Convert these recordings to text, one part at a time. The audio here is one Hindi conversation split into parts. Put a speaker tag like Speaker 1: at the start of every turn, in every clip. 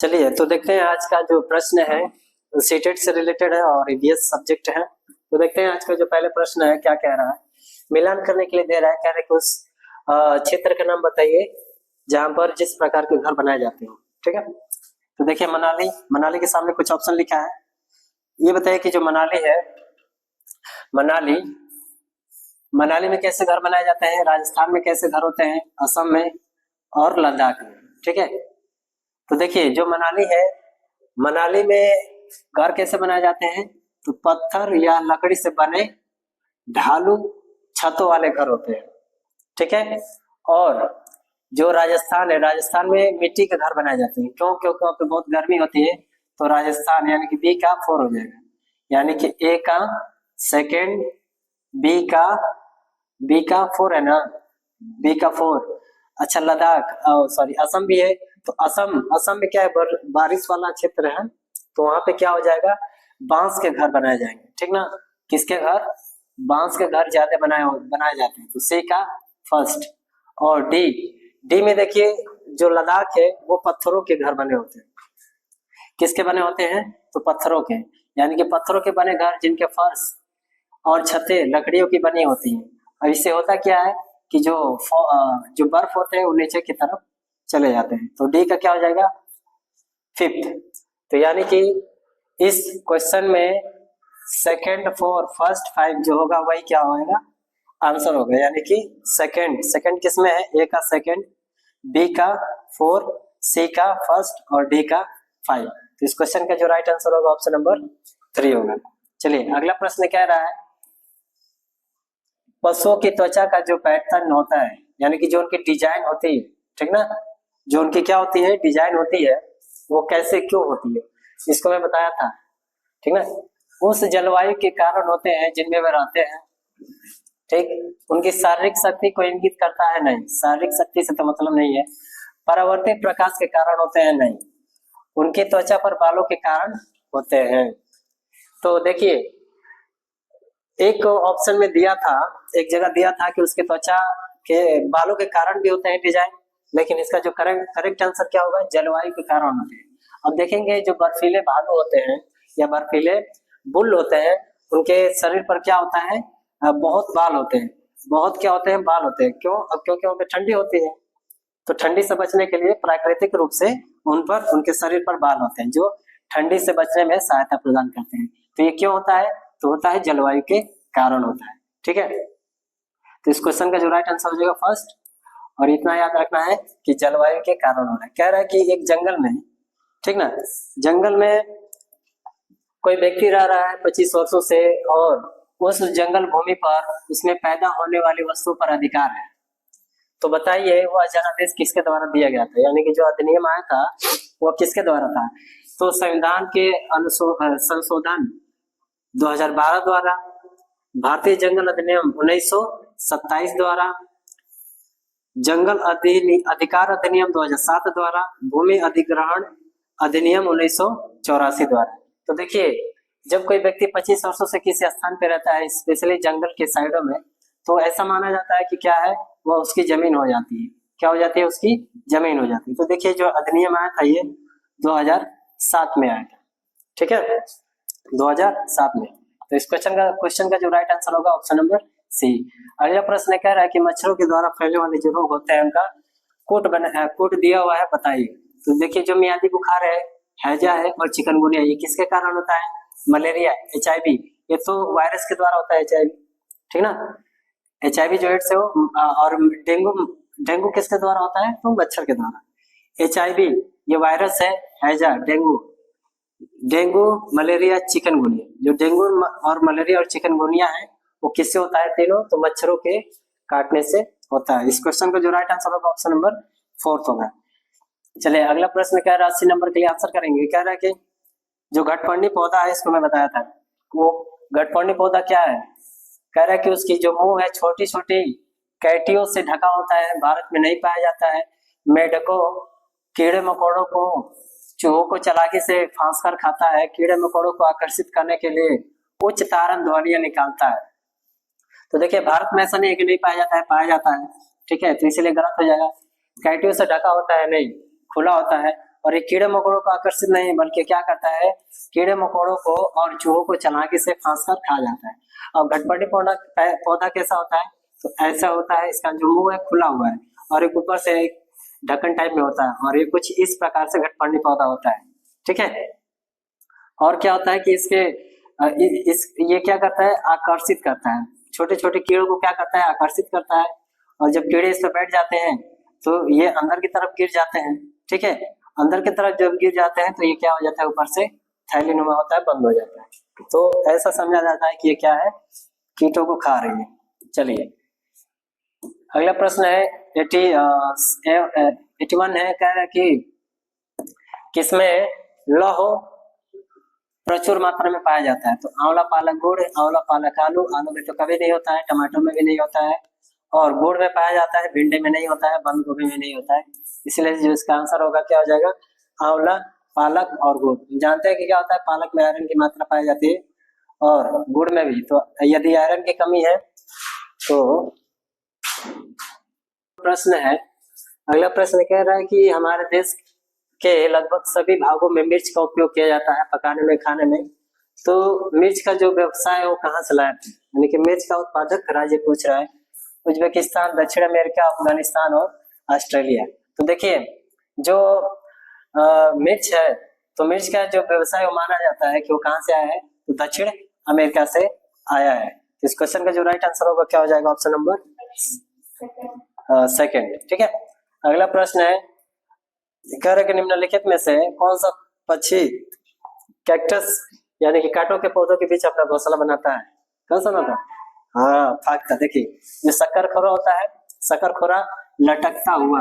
Speaker 1: चलिए तो देखते हैं आज का जो प्रश्न है सीटेट से रिलेटेड है और ईवीएस सब्जेक्ट है। तो देखते हैं आज का जो पहले प्रश्न है क्या कह रहा है। मिलान करने के लिए दे रहा है, कह रहे कि उस क्षेत्र का नाम बताइए जहां पर जिस प्रकार के घर बनाए जाते हैं। ठीक है, तो देखिए मनाली के सामने कुछ ऑप्शन लिखा है। ये बताइए कि जो मनाली है, मनाली में कैसे घर बनाए जाते हैं, राजस्थान में कैसे घर होते हैं, असम में और लद्दाख में। ठीक है, तो देखिए जो मनाली है, मनाली में घर कैसे बनाए जाते हैं, तो पत्थर या लकड़ी से बने ढालू छतों वाले घर होते हैं। ठीक है, और जो राजस्थान है, राजस्थान में मिट्टी के घर बनाए जाते हैं। क्यों? क्योंकि वहाँ पे बहुत गर्मी होती है। तो राजस्थान यानी कि बी का 4 हो जाएगा, यानी कि ए का सेकेंड, बी का 4 है ना, बी का 4। अच्छा लद्दाख, सॉरी असम भी है। तो असम में क्या है, बारिश वाला क्षेत्र है, तो वहां पे क्या हो जाएगा, बांस के घर बनाए जाएंगे। ठीक ना, किसके घर? बांस के घर ज्यादा बनाए जाते हैं। तो सी का फर्स्ट। और डी में देखिए जो लद्दाख है वो पत्थरों के घर बने होते हैं। किसके बने होते हैं? तो पत्थरों के, यानी कि पत्थरों के बने घर जिनके फर्श और छतें लकड़ियों की बनी होती है। और इससे होता क्या है कि जो बर्फ होते हैं वो नीचे की तरफ चले जाते हैं। तो डी का क्या हो जाएगा, 5th। तो यानी कि इस क्वेश्चन में सेकंड 4 फर्स्ट 5 जो होगा वही क्या होगा, आंसर होगा। यानी कि सेकंड किस में है, ए का सेकंड, बी का 4, सी का फर्स्ट और डी का 5। तो इस क्वेश्चन का जो राइट आंसर होगा ऑप्शन नंबर 3 होगा। चलिए अगला प्रश्न कह रहा है, पशुओं की त्वचा का जो पैटर्न होता है, यानी कि जो उनकी डिजाइन होती है, ठीक ना, जो उनकी क्या होती है, डिजाइन होती है, वो कैसे क्यों होती है, इसको मैं बताया था। ठीक ना, उस जलवायु के कारण होते हैं जिनमें वे रहते हैं। ठीक, उनकी शारीरिक शक्ति को इंगित करता है नहीं, शारीरिक शक्ति से तो मतलब नहीं है। परावर्तित प्रकाश के कारण होते हैं नहीं, उनकी त्वचा पर बालों के कारण होते हैं। तो देखिए एक ऑप्शन में दिया था, एक जगह दिया था कि उसके त्वचा के बालों के कारण भी होते हैं डिजाइन, लेकिन इसका जो करेक्ट आंसर क्या होगा, जलवायु के कारण होते हैं। अब देखेंगे जो बर्फीले भालू होते हैं या बर्फीले बुल होते हैं, उनके शरीर पर क्या होता है, बहुत बाल होते हैं, बहुत क्या होते हैं, बाल होते हैं। क्यों? अब क्योंकि वहाँ पे ठंडी होती है, तो ठंडी से बचने के लिए प्राकृतिक रूप से उन पर, उनके शरीर पर बाल होते हैं जो ठंडी से बचने में सहायता प्रदान करते हैं। तो ये क्यों होता है, तो होता है जलवायु के कारण होता है। ठीक है, तो इस क्वेश्चन का जो राइट आंसर हो जाएगा फर्स्ट। और इतना याद रखना है कि जलवायु के कारण हो रहा है। कह रहा है कि एक जंगल में, ठीक ना, जंगल में कोई व्यक्ति रह रहा है 25 वर्षों से, और उस जंगल भूमि पर उसमें पैदा होने वाली वस्तुओं पर अधिकार है। तो बताइए वह जनादेश किसके द्वारा दिया गया था, यानी कि जो अधिनियम आया था वो किसके द्वारा था? तो संविधान के संशोधन 2012 द्वारा, भारतीय जंगल अधिनियम 1927 द्वारा, जंगल अधिकार अधिनियम 2007 द्वारा, भूमि अधिग्रहण अधिनियम 1984 द्वारा। तो देखिए जब कोई व्यक्ति 25 वर्षों से किसी स्थान पे रहता है, स्पेशली जंगल के साइडों में, तो ऐसा माना जाता है कि क्या है, वो उसकी जमीन हो जाती है। क्या हो जाती है? उसकी जमीन हो जाती है। तो देखिए जो अधिनियम आया था ये 2007 में आया था। ठीक है, 2007 में। तो इस क्वेश्चन का जो राइट आंसर होगा ऑप्शन नंबर सी। अगला प्रश्न कह रहा है कि मच्छरों के द्वारा फैलने वाले जो रोग होते हैं उनका कोड दिया हुआ है, बताइए। तो देखिए जो मियादी बुखार है, हैजा है और चिकनगुनिया, ये किसके कारण होता है? मलेरिया, HIV, ये तो वायरस के द्वारा होता है HIV। ठीक ना, HIV जो एड्स है वो, और डेंगू किसके द्वारा होता है? तो मच्छर के द्वारा। HIV ये वायरस है, हैजा डेंगू मलेरिया चिकनगुनिया, जो डेंगू और मलेरिया और चिकनगुनिया है वो किससे होता है? तीनों तो मच्छरों के काटने से होता है। इस क्वेश्चन का जो राइट आंसर होगा ऑप्शन नंबर 4 होगा। चलिए अगला प्रश्न कह रहा है 80 नंबर के लिए आंसर करेंगे। कह रहा है कि जो घटपर्णी पौधा है, इसको मैं बताया था, वो घटपर्णी पौधा क्या है? कह रहा है कि उसकी जो मुंह है छोटी छोटी कैटियों से ढका होता है, भारत में नहीं पाया जाता है। मेढकों, कीड़े मकोड़ों को, चूहों को चालाकी से फांस कर खाता है, कीड़े मकोड़ों को आकर्षित करने के लिए उच्च तारन ध्वनियां निकालता है। तो देखिए भारत में ऐसा नहीं है कि नहीं पाया जाता है, पाया जाता है। ठीक है, तो इसीलिए गलत हो जाएगा। कैटियों से ढका होता है नहीं, खुला होता है, और ये कीड़े मकोड़ों को आकर्षित नहीं बल्कि क्या करता है, कीड़े मकोड़ों को और चूहों को चालाकी से फांस कर खा जाता है। और घटपटी पौधा कैसा होता है, तो ऐसा होता है, इसका जो मुंह है खुला हुआ है और एक ऊपर से एक ढक्कन टाइप में होता है, और ये कुछ इस प्रकार से घटपटी पौधा होता है। ठीक है, और क्या होता है कि ये क्या करता है, आकर्षित करता है, छोटे छोटे कीड़ों को क्या करता है, आकर्षित करता है। और जब कीड़े इस पर बैठ जाते हैं तो ये अंदर की तरफ गिर जाते हैं। ठीक है, अंदर की तरफ जब गिर जाते हैं तो ये क्या हो जाता है, ऊपर से थैलीनुमा होता है, बंद हो जाता है। तो ऐसा समझा जाता है कि ये क्या है, कीटों को खा रही है। चलिए अगला प्रश्न है 81 है, कह रहा है कि किसमें लौह प्रचुर मात्रा में पाया जाता है, तो आंवला पालक गुड़, आंवला पालक आलू, आलू में तो कभी नहीं होता है, टमाटर में भी नहीं होता है, और गुड़ में पाया जाता है, भिंडी में नहीं होता है, बंद गोभी में नहीं होता है। इसलिए जो इसका आंसर होगा क्या हो जाएगा, आंवला पालक और गुड़। जानते हैं कि क्या होता है, पालक में आयरन की मात्रा पाई जाती है और गुड़ में भी। तो यदि आयरन की कमी है तो प्रश्न है, अगला प्रश्न कह रहा है कि हमारे देश के लगभग सभी भागों में मिर्च का उपयोग किया जाता है पकाने में, खाने में। तो मिर्च का जो व्यवसाय है वो कहाँ से लाया, यानी कि मिर्च का उत्पादक राज्य पूछ रहा है, उज्बेकिस्तान, दक्षिण अमेरिका, अफगानिस्तान और ऑस्ट्रेलिया। तो देखिए जो मिर्च है, तो मिर्च का जो व्यवसाय वो माना जाता है कि वो कहाँ से आया है, तो दक्षिण अमेरिका से आया है। इस क्वेश्चन का जो राइट आंसर होगा क्या हो जाएगा, ऑप्शन नंबर सेकंड। ठीक है, अगला प्रश्न है, कह रहे कि निम्नलिखित में से कौन सा पक्षी कैक्टस यानी कि कांटों के पौधों के बीच अपना घोंसला बनाता है, कौन सा बनाता है, हाँ फाख्ता। देखिए जो शकरखोरा होता है, शकरखोरा लटकता हुआ,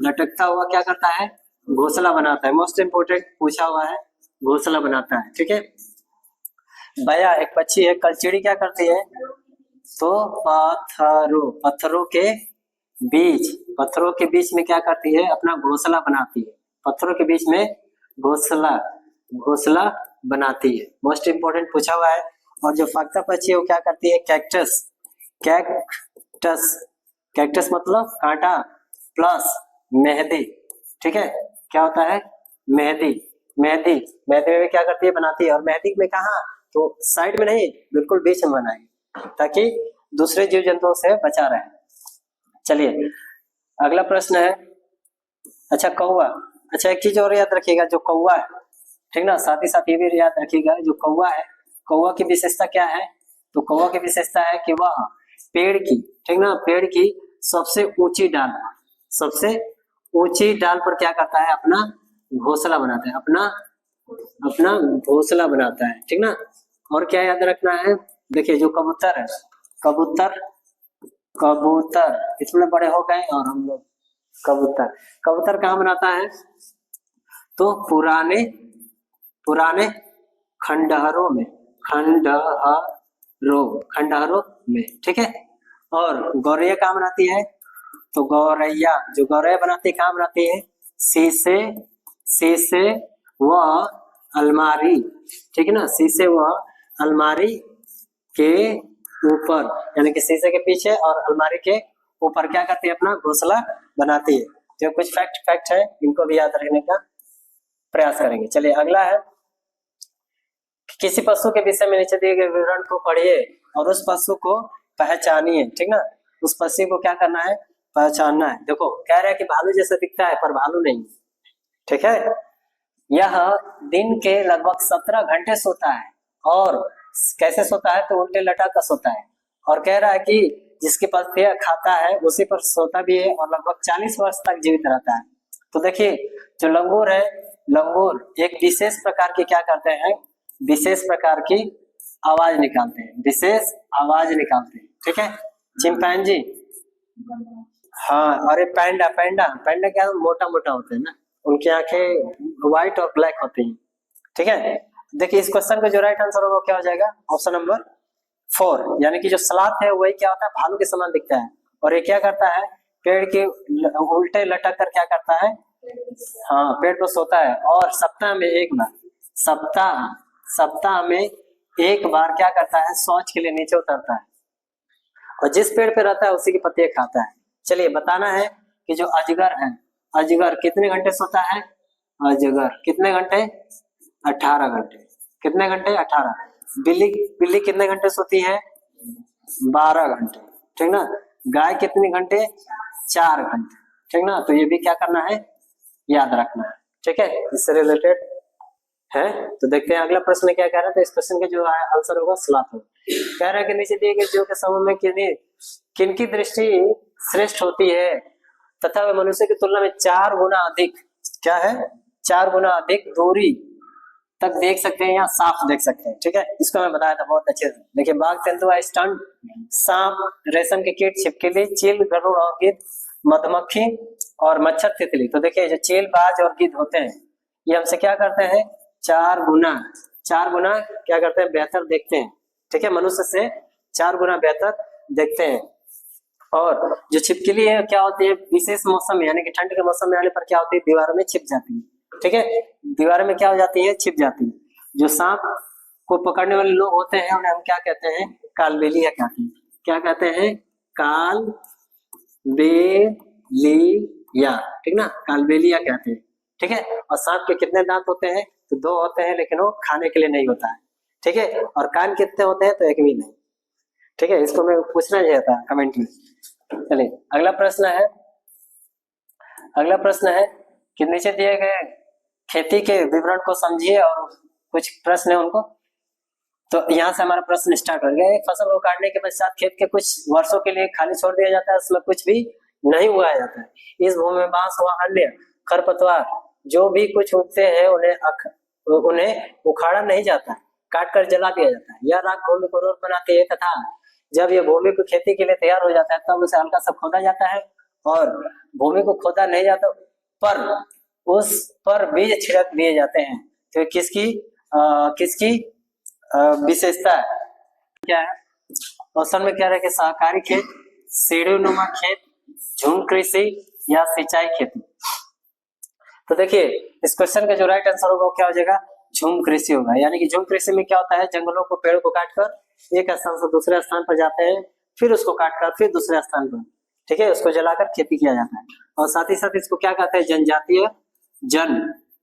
Speaker 1: लटकता हुआ क्या करता है, घोंसला बनाता है। मोस्ट इंपोर्टेंट पूछा हुआ है, घोंसला बनाता है। ठीक है, बया एक पक्षी है, कलचिड़ी क्या करती है, तो पत्थरों के बीच में क्या करती है, अपना घोंसला बनाती है, पत्थरों के बीच में घोंसला बनाती है। मोस्ट इंपोर्टेंट पूछा हुआ है। और जो फाख्ता पक्षी है वो क्या करती है, कैक्टस मतलब कांटा प्लस मेहंदी। ठीक है, क्या होता है, मेहंदी में भी क्या करती है, बनाती है। और मेहंदी में कहाँ, तो साइड में नहीं, बिल्कुल बीच में बनाएगी ताकि दूसरे जीव जंतुओं से बचा रहे। चलिए अगला प्रश्न है, अच्छा कौवा, अच्छा एक चीज और याद रखिएगा, जो कौवा है, ठीक ना, साथ ही साथ ये भी याद रखिएगा, जो कौवा है, कौवा की विशेषता क्या है, तो कौवा की विशेषता है कि वह पेड़ की, ठीक ना, पेड़ की सबसे ऊंची डाल पर क्या करता है, अपना घोंसला बनाता है, अपना घोंसला बनाता है। ठीक ना, और क्या याद रखना है, देखिए जो कबूतर है, कबूतर इतने बड़े हो गए और हम लोग कबूतर कहाँ बनाता है, तो पुराने खंडहरों में। ठीक है, और गौरैया कहाँ बनाती है, तो गौरैया बनाती है, कहाँ बनाती है, शीशे व अलमारी। ठीक है ना, शीशे व अलमारी के ऊपर, यानी कि शीशे के पीछे और अलमारी के ऊपर क्या करती है, अपना घोंसला बनाती है। तो कुछ फैक्ट है, इनको भी याद रखने का प्रयास करेंगे। चलिए अगला है, किसी पशु के विषय में नीचे दिए गए विवरण को पढ़िए और उस पशु को पहचानिए। ठीक ना, उस पशु को क्या करना है, पहचानना है। देखो कह रहा है कि भालू जैसा दिखता है पर भालू नहीं। ठीक है, यह दिन के लगभग 17 घंटे सोता है, और कैसे सोता है, तो उल्टे लटक कर सोता है। और कह रहा है कि जिसकी पत्तियां खाता है उसी पर सोता भी है और लगभग 40 वर्ष तक जीवित रहता है। तो देखिए जो लंगूर है, लंगूर एक विशेष प्रकार की क्या करते हैं, विशेष प्रकार की आवाज निकालते हैं, ठीक है। चिंपैंजी, हाँ, अरे पैंडा क्या मोटा होते हैं ना, उनकी आंखें व्हाइट और ब्लैक होती हैं। ठीक है, देखिए इस क्वेश्चन का जो राइट आंसर होगा क्या हो जाएगा, ऑप्शन नंबर 4, यानी कि जो सलाथ है वही क्या होता है, भालू के समान दिखता है। और ये क्या करता है, पेड़ के उल्टे लटक कर क्या करता है, हाँ पेड़ पर सोता है। और सप्ताह में एक बार क्या करता है, शौच के लिए नीचे उतरता है और जिस पेड़ पे रहता है उसी की पत्तियां खाता है। चलिए बताना है कि जो अजगर है, अजगर कितने घंटे सोता है? अजगर कितने घंटे? 18 घंटे। कितने घंटे? 18। बिल्ली, बिल्ली कितने घंटे सोती है? 12 घंटे। ठीक ना। गाय कितने घंटे? 4 घंटे। ठीक ना। तो ये भी क्या करना है? याद रखना है। ठीक है, इससे रिलेटेड है। तो देखते हैं अगला प्रश्न क्या कह रहा है। तो इस क्वेश्चन का जो आंसर होगा स्लॉथ होगा। कह रहा है कि नीचे दिए गए जीवों के समूह में किनकी दृष्टि श्रेष्ठ होती है तथा वे मनुष्य की तुलना में 4 गुना अधिक, क्या है? 4 गुना अधिक दूरी तक देख सकते हैं या साफ देख सकते हैं। ठीक है, इसको मैं बताया था बहुत अच्छे से। देखिए, बाघ, तेंदुआ, स्टंट, सांप, रेशम के कीट, छिपकली, चील, गरुड़ और गिद्ध, मधुमक्खी और मच्छर, तितली। तो देखिए, जो चील, बाज और गिद्ध होते हैं, ये हमसे क्या करते हैं? 4 गुना क्या करते हैं? बेहतर देखते हैं। ठीक है, मनुष्य से 4 गुना बेहतर देखते हैं। और जो छिपकली है, क्या होती है? विशेष मौसम में, यानी कि ठंड के मौसम में आने पर क्या होती है? दीवारों में छिप जाती है। ठीक है, दीवारों में क्या हो जाती है? छिप जाती है। जो सांप को पकड़ने वाले लोग होते हैं, उन्हें हम क्या कहते हैं? कालबेलिया कहते हैं। क्या कहते हैं? कालबेलिया। ठीक ना, कालबेलिया कहते हैं। ठीक है, और सांप के कितने दांत होते हैं? तो 2 होते हैं, लेकिन वो खाने के लिए नहीं होता है। ठीक है, और कान कितने होते हैं? तो 1 भी नहीं। ठीक है, इसको मैं पूछना चाहिए था कमेंट में। चलिए, अगला प्रश्न है कि नीचे दिए गए खेती के विवरण को समझिए और कुछ प्रश्न है उनको। तो यहाँ से हमारा प्रश्न स्टार्ट हो गया। एक फसल को काटने के पश्चात खेत के कुछ वर्षों के लिए खाली छोड़ दिया जाता है, उसमें कुछ भी नहीं उगाया जाता है। इस भूमि में बांस व अन्य खरपतवार जो भी कुछ उगते हैं उन्हें उखाड़ा नहीं जाता, काट कर जला दिया जाता है। यह राख भूमि को उर्वर बनाती है तथा जब यह भूमि को खेती के लिए तैयार हो जाता है तब उसे हल्का सा खोदा जाता है, और भूमि को खोदा नहीं जाता पर उस पर बीज छिड़क दिए जाते हैं। तो किसकी विशेषता है? क्या है ऑप्शन में? क्या रहे कि सहकारी खेत, सीढ़ीनुमा खेत, झुम कृषि या सिंचाई खेती। तो देखिए, इस क्वेश्चन का जो राइट आंसर होगा वो क्या हो जाएगा? झुम कृषि होगा। यानी कि झुम कृषि में क्या होता है? जंगलों को, पेड़ को काटकर एक स्थान से दूसरे स्थान पर जाते हैं, फिर उसको काटकर फिर दूसरे स्थान पर, ठीक है, उसको जलाकर खेती किया जाता है। और साथ ही साथ इसको क्या कहते हैं?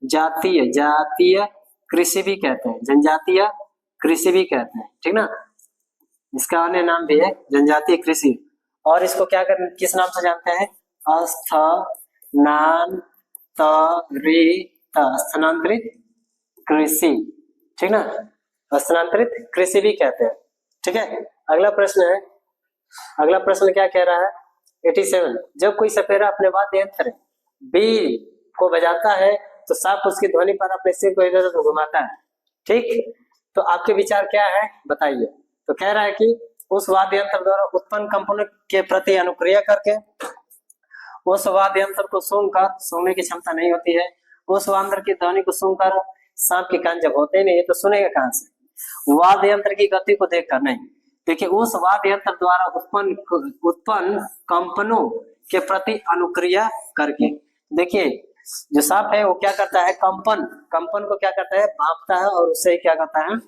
Speaker 1: जातीय कृषि भी कहते हैं। जनजातीय कृषि भी कहते हैं। ठीक ना, इसका अन्य नाम भी है जनजातीय कृषि। और इसको क्या कर किस नाम से जानते हैं? स्थानांतरित कृषि। ठीक ना, स्थानांतरित कृषि भी कहते हैं। ठीक है, अगला प्रश्न क्या कह रहा है? 87। जब कोई सपेरा अपने वाद्य यंत्र बीन को बजाता है तो सांप उसकी ध्वनि पर अपने सिर को इधर उधर घुमाता है। ठीक, तो आपके विचार क्या है बताइए। तो कह रहा है कि उस वाद्य यंत्र द्वारा उत्पन्न कंपनों के प्रति अनुक्रिया करके उस वाद्य यंत्र को सूंघने की क्षमता नहीं होती है। उस वाद्य की ध्वनि को सूंघकर सांप के कान जब होते नहीं है तो सुनेगा कहां से? वाद्य यंत्र की गति को देखकर नहीं। देखिए, उस वाद्य यंत्र द्वारा उत्पन्न कंपनों के प्रति अनुक्रिया करके। देखिए, जो सांप है वो क्या करता है? कंपन को क्या करता है? भांपता है और उससे क्या करता है?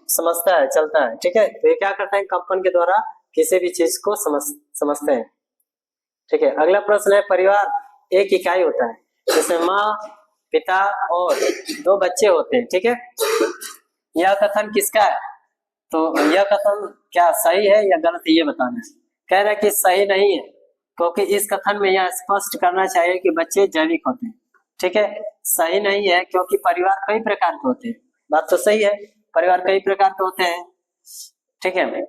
Speaker 1: समझता है, चलता है। ठीक है, तो ये क्या करता है? कंपन के द्वारा किसी भी चीज को समझते हैं। ठीक है, अगला प्रश्न है, परिवार एक इकाई होता है जिसमें माँ, पिता और 2 बच्चे होते हैं। ठीक है, यह कथन किसका है? तो यह कथन क्या सही है या गलत है ये बताना है। कह रहा है कि सही नहीं है, क्योंकि इस कथन में यह स्पष्ट करना चाहिए कि बच्चे जैविक होते हैं। ठीक है, सही नहीं है क्योंकि परिवार कई प्रकार के होते हैं। बात तो सही है, परिवार कई प्रकार के होते हैं। ठीक है,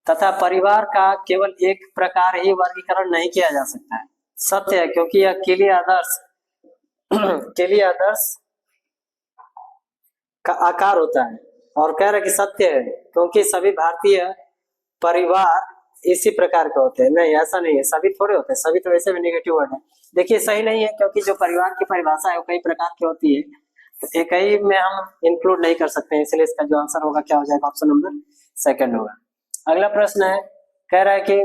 Speaker 1: तथा परिवार का केवल एक प्रकार ही वर्गीकरण नहीं किया जा सकता है। सत्य है, क्योंकि यह के लिए आदर्श का आकार होता है। और कह रहे कि सत्य है क्योंकि सभी भारतीय परिवार इसी प्रकार के होते हैं। नहीं, ऐसा नहीं है, सभी थोड़े होते हैं, सभी तो वैसे भी नेगेटिव वर्ड है। देखिए, सही नहीं है क्योंकि जो परिवार की परिभाषा है वो कई प्रकार की होती है, तो एक ही में हम इंक्लूड नहीं कर सकते हैं। इसलिए इसका जो आंसर होगा क्या हो जाएगा? ऑप्शन नंबर 2 होगा। अगला प्रश्न है, कह रहा है कि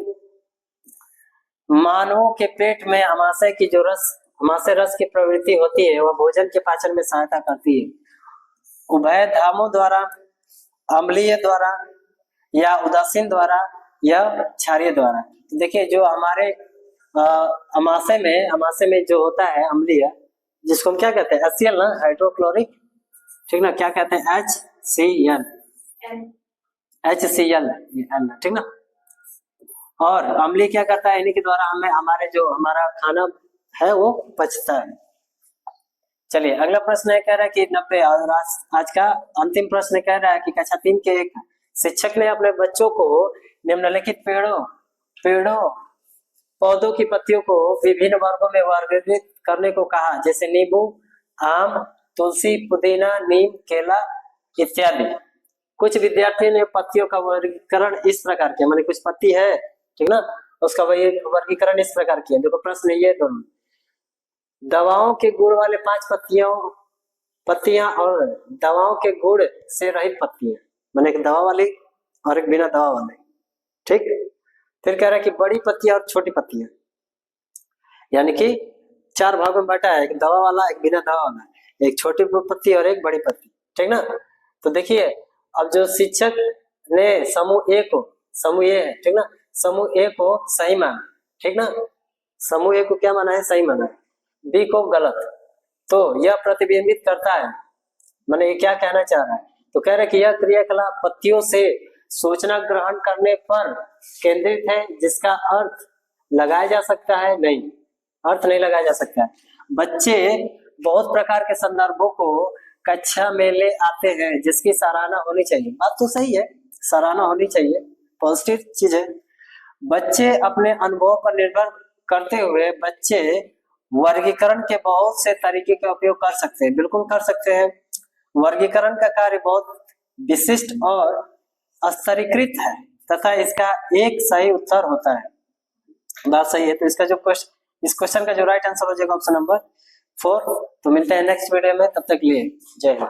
Speaker 1: मानवों के पेट में अमाशय रस की प्रवृत्ति होती है, वह भोजन के पाचन में सहायता करती है। उभय धामों द्वारा, अम्लीय द्वारा या उदासीन द्वारा या क्षारीय द्वारा। तो देखिए जो हमारे अमाशय में जो होता है अम्लीय, जिसको हम क्या कहते हैं, HCl ना, हाइड्रोक्लोरिक, ठीक ना, क्या कहते हैं, HCl, ठीक ना। और अम्लीय क्या करता है, इन्हीं के द्वारा हमें हमारा खाना है वो पचता है। चलिए अगला प्रश्न है, कह रहा है कि 90 और आज का अंतिम प्रश्न कह रहा है कि कक्षा 3 के एक शिक्षक ने अपने बच्चों को निम्नलिखित पेड़ों पौधों की पत्तियों को विभिन्न वर्गों में वर्गीकृत करने को कहा, जैसे नींबू, आम, तुलसी, पुदीना, नीम, केला इत्यादि। कुछ विद्यार्थियों ने पत्तियों का वर्गीकरण इस प्रकार किया, माने कुछ पत्ती है, ठीक ना, उसका वर्गीकरण इस प्रकार किया। देखो प्रश्न ये दोनों, दवाओं के गुण वाले 5 पत्तियां और दवाओं के गुण से रहित पत्तियां, माने एक दवा वाली और एक बिना दवा वाली, ठीक। फिर कह रहा है कि बड़ी पत्तियां और छोटी पत्तियां, यानी कि 4 भागों में बांटा है, एक दवा वाला, एक बिना दवा वाला, एक छोटी पत्ती और एक बड़ी पत्ती, ठीक ना। तो देखिए अब जो शिक्षक ने समूह ए है, ठीक ना, समूह ए को सही माना, ठीक ना, समूह ए को क्या माना है, सही माना है, बी को गलत। तो यह प्रतिबिंबित करता है, माने ये क्या कहना चाह रहा है, तो कह रहा है कि यह क्रियाकलाप पत्तियों से सूचना ग्रहण करने पर केंद्रित है, जिसका अर्थ लगाया जा सकता है, नहीं, अर्थ नहीं लगाया जा सकता है। बच्चे बहुत प्रकार के संदर्भों को कक्षा में ले आते हैं, जिसकी सराहना होनी चाहिए। बात तो सही है, सराहना होनी चाहिए, पॉजिटिव चीज है। बच्चे अपने अनुभव पर निर्भर करते हुए बच्चे वर्गीकरण के बहुत से तरीके का उपयोग कर सकते हैं, बिल्कुल कर सकते हैं। वर्गीकरण का कार्य बहुत विशिष्ट और स्तरीकृत है तथा इसका एक सही उत्तर होता है। बात सही है। तो इसका जो इस क्वेश्चन का जो राइट आंसर हो जाएगा ऑप्शन नंबर 4। तो मिलते हैं नेक्स्ट वीडियो में, तब तक लिए जय हिंद।